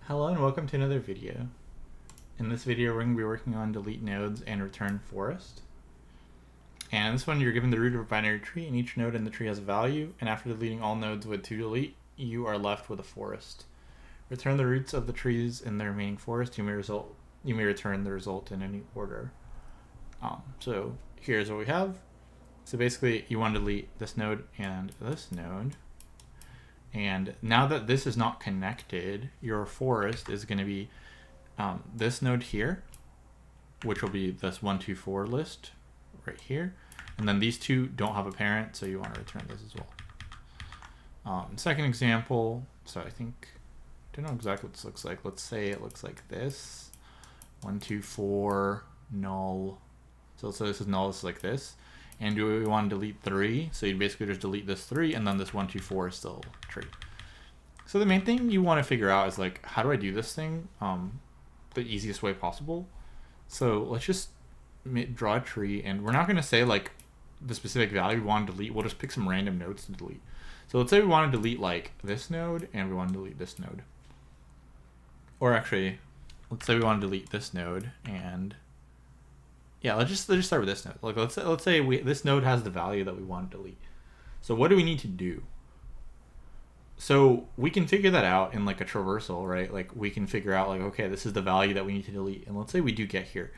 Hello and welcome to another video. In this video we're going to be working on delete nodes and return forest. And this one you're given the root of a binary tree and each node in the tree has a value, and after deleting all nodes with to delete, you are left with a forest. Return the roots of the trees in the remaining forest. You may return the result in any order. So here's what we have. So basically you want to delete this node and this node. And now that this is not connected, your forest is going to be this node here, which will be this 1, 2, 4 list right here. And then these two don't have a parent, so you want to return this as well. Second example, so I don't know exactly what this looks like. Let's say it looks like this. 1, 2, 4, null. So this is null, this is like this. And do we want to delete 3? So you'd basically just delete this 3, and then this 1, 2, 4 is still a tree. So the main thing you want to figure out is like, how do I do this thing the easiest way possible? So let's just draw a tree, and we're not going to say like the specific value we want to delete. We'll just pick some random nodes to delete. So let's say we want to delete like this node, and we want to delete this node. Or actually, let's say we want to delete this node, and yeah, let's just start with this node. Like let's say this node has the value that we want to delete. So what do we need to do? So we can figure that out in like a traversal, right? Like we can figure out like, okay, this is the value that we need to delete. And let's say we do get here.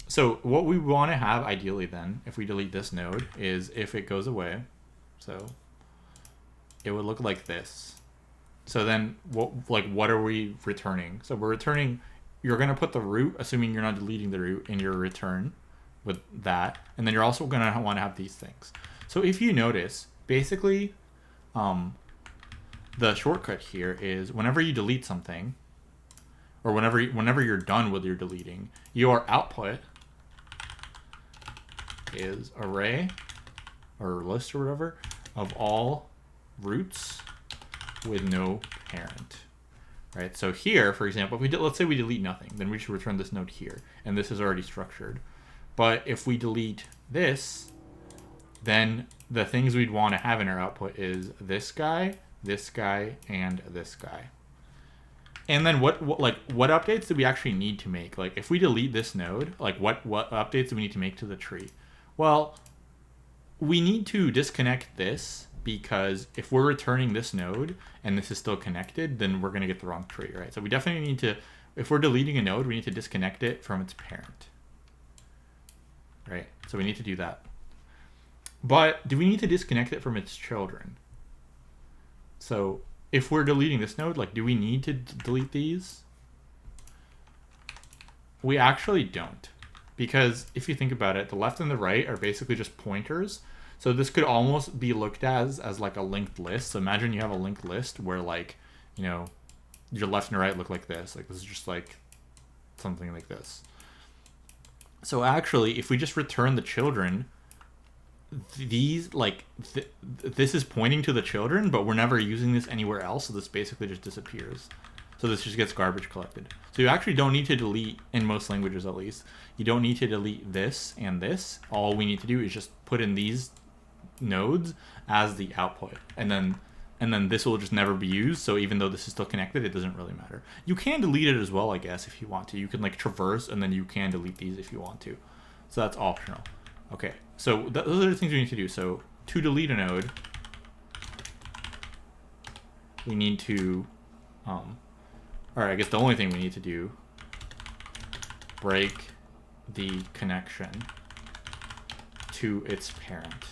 So what we want to have ideally then, if we delete this node, is if it goes away. So it would look like this. So then what are we returning? So we're returning, you're going to put the root, assuming you're not deleting the root, in your return with that. And then you're also going to want to have these things. So if you notice, basically, the shortcut here is whenever you delete something, or whenever you're done with your deleting, your output is array or list or whatever of all roots with no parent. Right, so here, for example, let's say we delete nothing, then we should return this node here, and this is already structured. But if we delete this, then the things we'd want to have in our output is this guy, and this guy. And then what updates do we actually need to make? Like if we delete this node, like what updates do we need to make to the tree? Well, we need to disconnect this, because if we're returning this node and this is still connected, then we're going to get the wrong tree, right? So we definitely need to, if we're deleting a node, we need to disconnect it from its parent, right? So we need to do that. But do we need to disconnect it from its children? So if we're deleting this node, like, do we need to delete these? We actually don't, because if you think about it, the left and the right are basically just pointers. So this could almost be looked at as like a linked list. So imagine you have a linked list where, like, you know, your left and right look like this. Like this is just like something like this. So actually, if we just return the children, these this is pointing to the children, but we're never using this anywhere else. So this basically just disappears. So this just gets garbage collected. So you actually don't need to delete, in most languages at least, you don't need to delete this and this. All we need to do is just put in these nodes as the output, and then this will just never be used. So even though this is still connected, it doesn't really matter. You can delete it as well, I guess, if you want to. You can like traverse, and then you can delete these if you want to. So that's optional. Okay, so those are the things we need to do. So to delete a node, we need to or I guess the only thing we need to do, break the connection to its parent.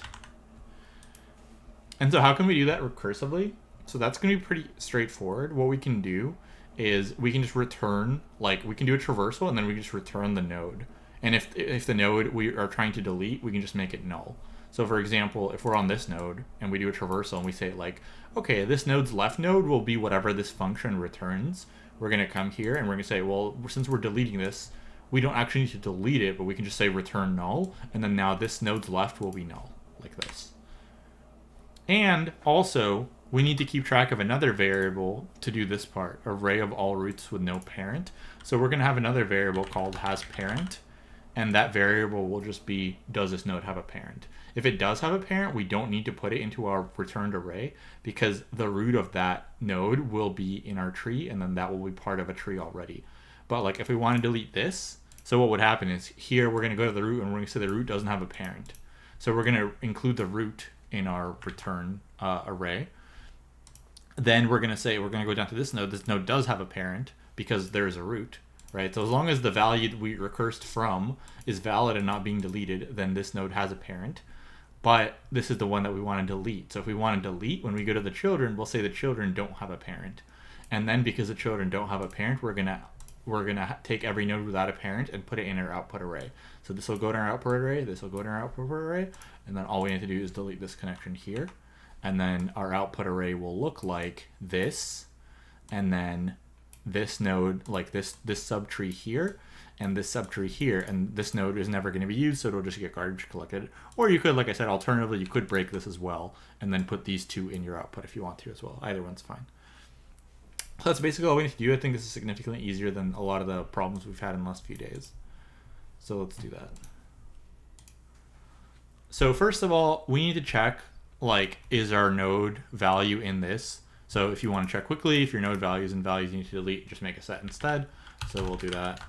And so how can we do that recursively? So that's going to be pretty straightforward. What we can do is we can just return, like we can do a traversal, and then we can just return the node. And if the node we are trying to delete, we can just make it null. So for example, if we're on this node and we do a traversal and we say like, okay, this node's left node will be whatever this function returns, we're going to come here and we're going to say, well, since we're deleting this, we don't actually need to delete it, but we can just say return null. And then now this node's left will be null, like this. And also, we need to keep track of another variable to do this part, array of all roots with no parent. So we're going to have another variable called hasParent. and that variable will just be, does this node have a parent? If it does have a parent, we don't need to put it into our returned array because the root of that node will be in our tree, and then that will be part of a tree already. But like if we want to delete this, so what would happen is here we're going to go to the root and we're going to say the root doesn't have a parent. So we're going to include the root in our return array. Then we're going to say we're going to go down to this node does have a parent because there's a root, right? So as long as the value that we recursed from is valid and not being deleted, then this node has a parent. But this is the one that we want to delete. So if we want to delete, when we go to the children, we'll say the children don't have a parent. And then because the children don't have a parent, we're gonna take every node without a parent and put it in our output array. So this will go to our output array, this will go to our output array, and then all we need to do is delete this connection here. And then our output array will look like this, and then this node, like this subtree here, and this subtree here, and this node is never going to be used, so it'll just get garbage collected. Or you could, like I said, alternatively, you could break this as well, and then put these two in your output if you want to as well. Either one's fine. So that's basically all we need to do. I think this is significantly easier than a lot of the problems we've had in the last few days. So let's do that. So first of all, we need to check, like, is our node value in this? So if you want to check quickly, if your node values and values you need to delete, just make a set instead. So we'll do that.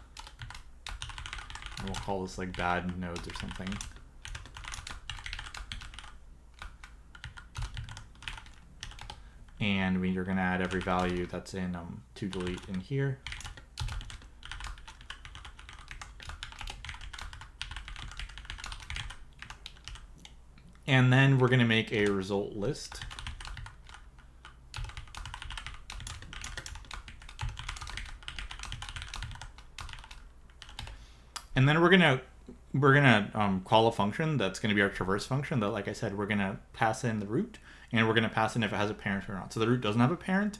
And we'll call this like bad nodes or something. And we're going to add every value that's in to delete in here. And then we're going to make a result list. And then we're gonna call a function that's going to be our traverse function that, like I said, we're going to pass in the root, and we're going to pass in if it has a parent or not. So the root doesn't have a parent.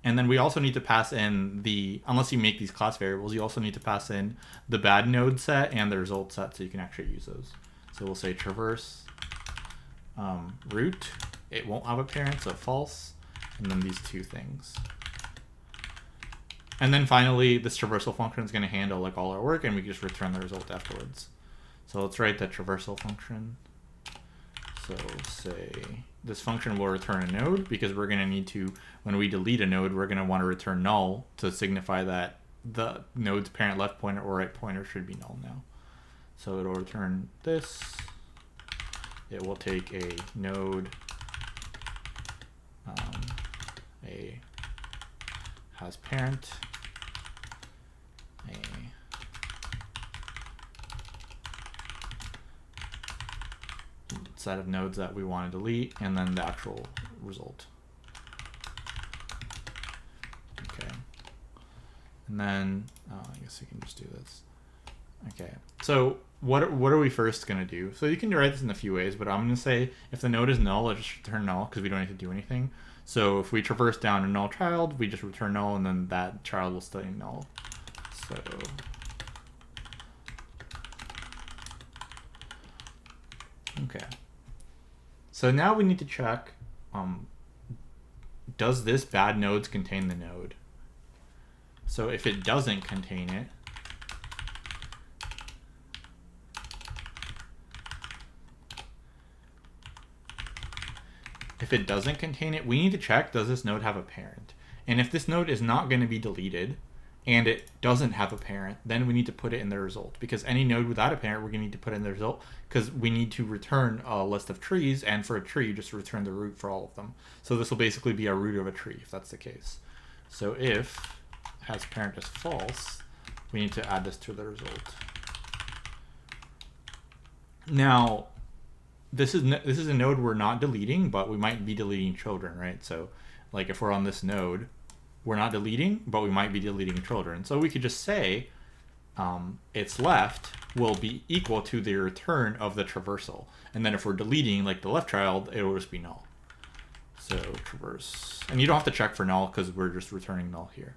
And then we also need to pass in the, unless you make these class variables, you also need to pass in the bad node set and the result set so you can actually use those. So we'll say traverse root, it won't have a parent, so false, and then these two things. And then finally, this traversal function is going to handle like all our work, and we can just return the result afterwards. So let's write the traversal function. So say this function will return a node because we're going to need to, when we delete a node, we're going to want to return null to signify that the node's parent left pointer or right pointer should be null now. So it'll return this. It will take a node, a has parent, a set of nodes that we want to delete, and then the actual result. Okay. And then, I guess we can just do this. Okay. So what are we first going to do? So you can write this in a few ways, but I'm going to say if the node is null, let's just return null because we don't need to do anything. So if we traverse down a null child, we just return null, and then that child will stay null. So okay. So now we need to check, does this bad nodes contain the node? So if it doesn't contain it, we need to check, does this node have a parent? And if this node is not going to be deleted and it doesn't have a parent, then we need to put it in the result, because any node without a parent, we're going to need to put in the result because we need to return a list of trees, and for a tree, you just return the root for all of them. So this will basically be a root of a tree if that's the case. So if has parent is false, we need to add this to the result. Now, this is a node we're not deleting, but we might be deleting children, right? So like if we're on this node, we're not deleting, but we might be deleting children. So we could just say its left will be equal to the return of the traversal. And then if we're deleting like the left child, it will just be null. So traverse, and you don't have to check for null because we're just returning null here.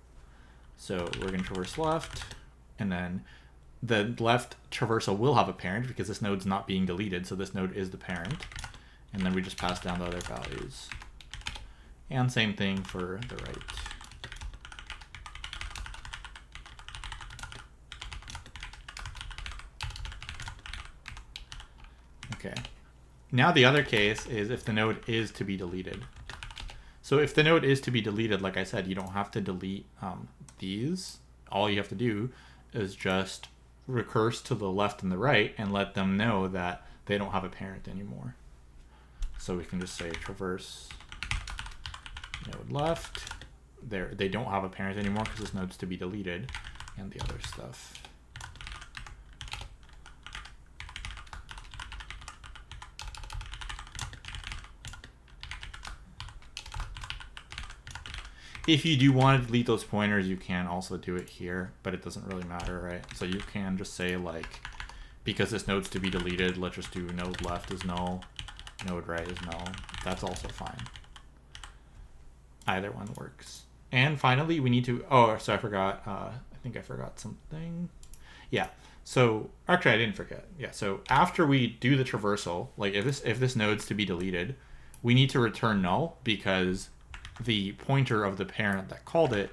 So we're going to traverse left, and then the left traversal will have a parent because this node's not being deleted, so this node is the parent. And then we just pass down the other values. And same thing for the right. Okay. Now the other case is if the node is to be deleted. So if the node is to be deleted, like I said, you don't have to delete these. All you have to do is just recurse to the left and the right and let them know that they don't have a parent anymore. So we can just say traverse node left. They don't have a parent anymore because this node's to be deleted, and the other stuff. If you do want to delete those pointers, you can also do it here, but it doesn't really matter, right? So you can just say, like, because this node's to be deleted, let's just do node left is null, node right is null. That's also fine. Either one works. And finally, we need to, oh, so I forgot, I think I forgot something. Yeah, so actually I didn't forget. Yeah, so after we do the traversal, like if this node's to be deleted, we need to return null because the pointer of the parent that called it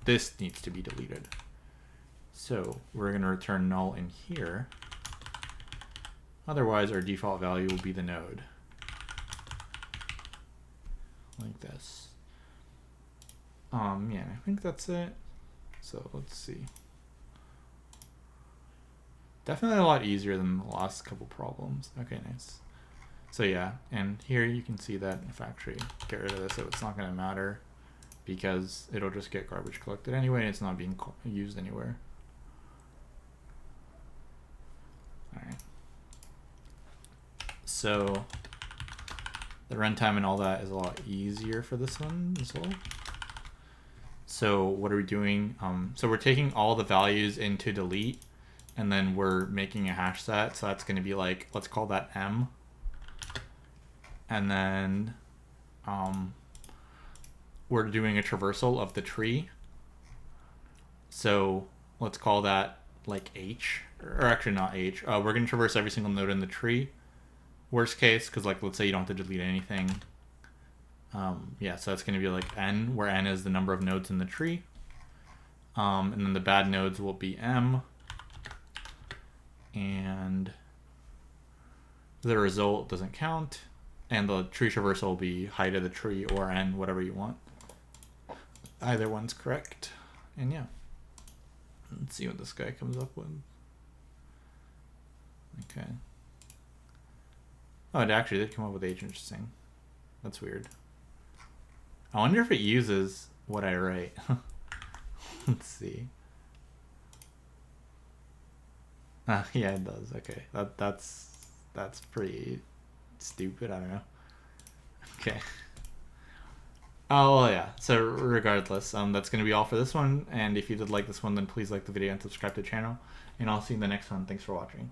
this needs to be deleted. So we're going to return null in here. Otherwise, our default value will be the node. Like this. Yeah, I think that's it. So let's see. Definitely a lot easier than the last couple problems. Okay, nice. So yeah, and here you can see that if I actually get rid of this, it's not going to matter because it'll just get garbage collected anyway, and it's not being used anywhere. All right. So the runtime and all that is a lot easier for this one as well. So what are we doing? So we're taking all the values into delete, and then we're making a hash set. So that's going to be like, let's call that M. And then we're doing a traversal of the tree. So let's call that like H, or actually not H. We're going to traverse every single node in the tree. Worst case, because like let's say you don't have to delete anything. Yeah, so that's going to be like N, where N is the number of nodes in the tree. And then the bad nodes will be M. And the result doesn't count. And the tree traversal will be height of the tree or N, whatever you want. Either one's correct. And yeah. Let's see what this guy comes up with. Okay. Oh, it actually did come up with H. Interesting. That's weird. I wonder if it uses what I write. Let's see. Yeah, it does. Okay. That's pretty stupid. I don't know. Okay. Oh, well, yeah. So regardless, that's going to be all for this one. And if you did like this one, then please like the video and subscribe to the channel. And I'll see you in the next one. Thanks for watching.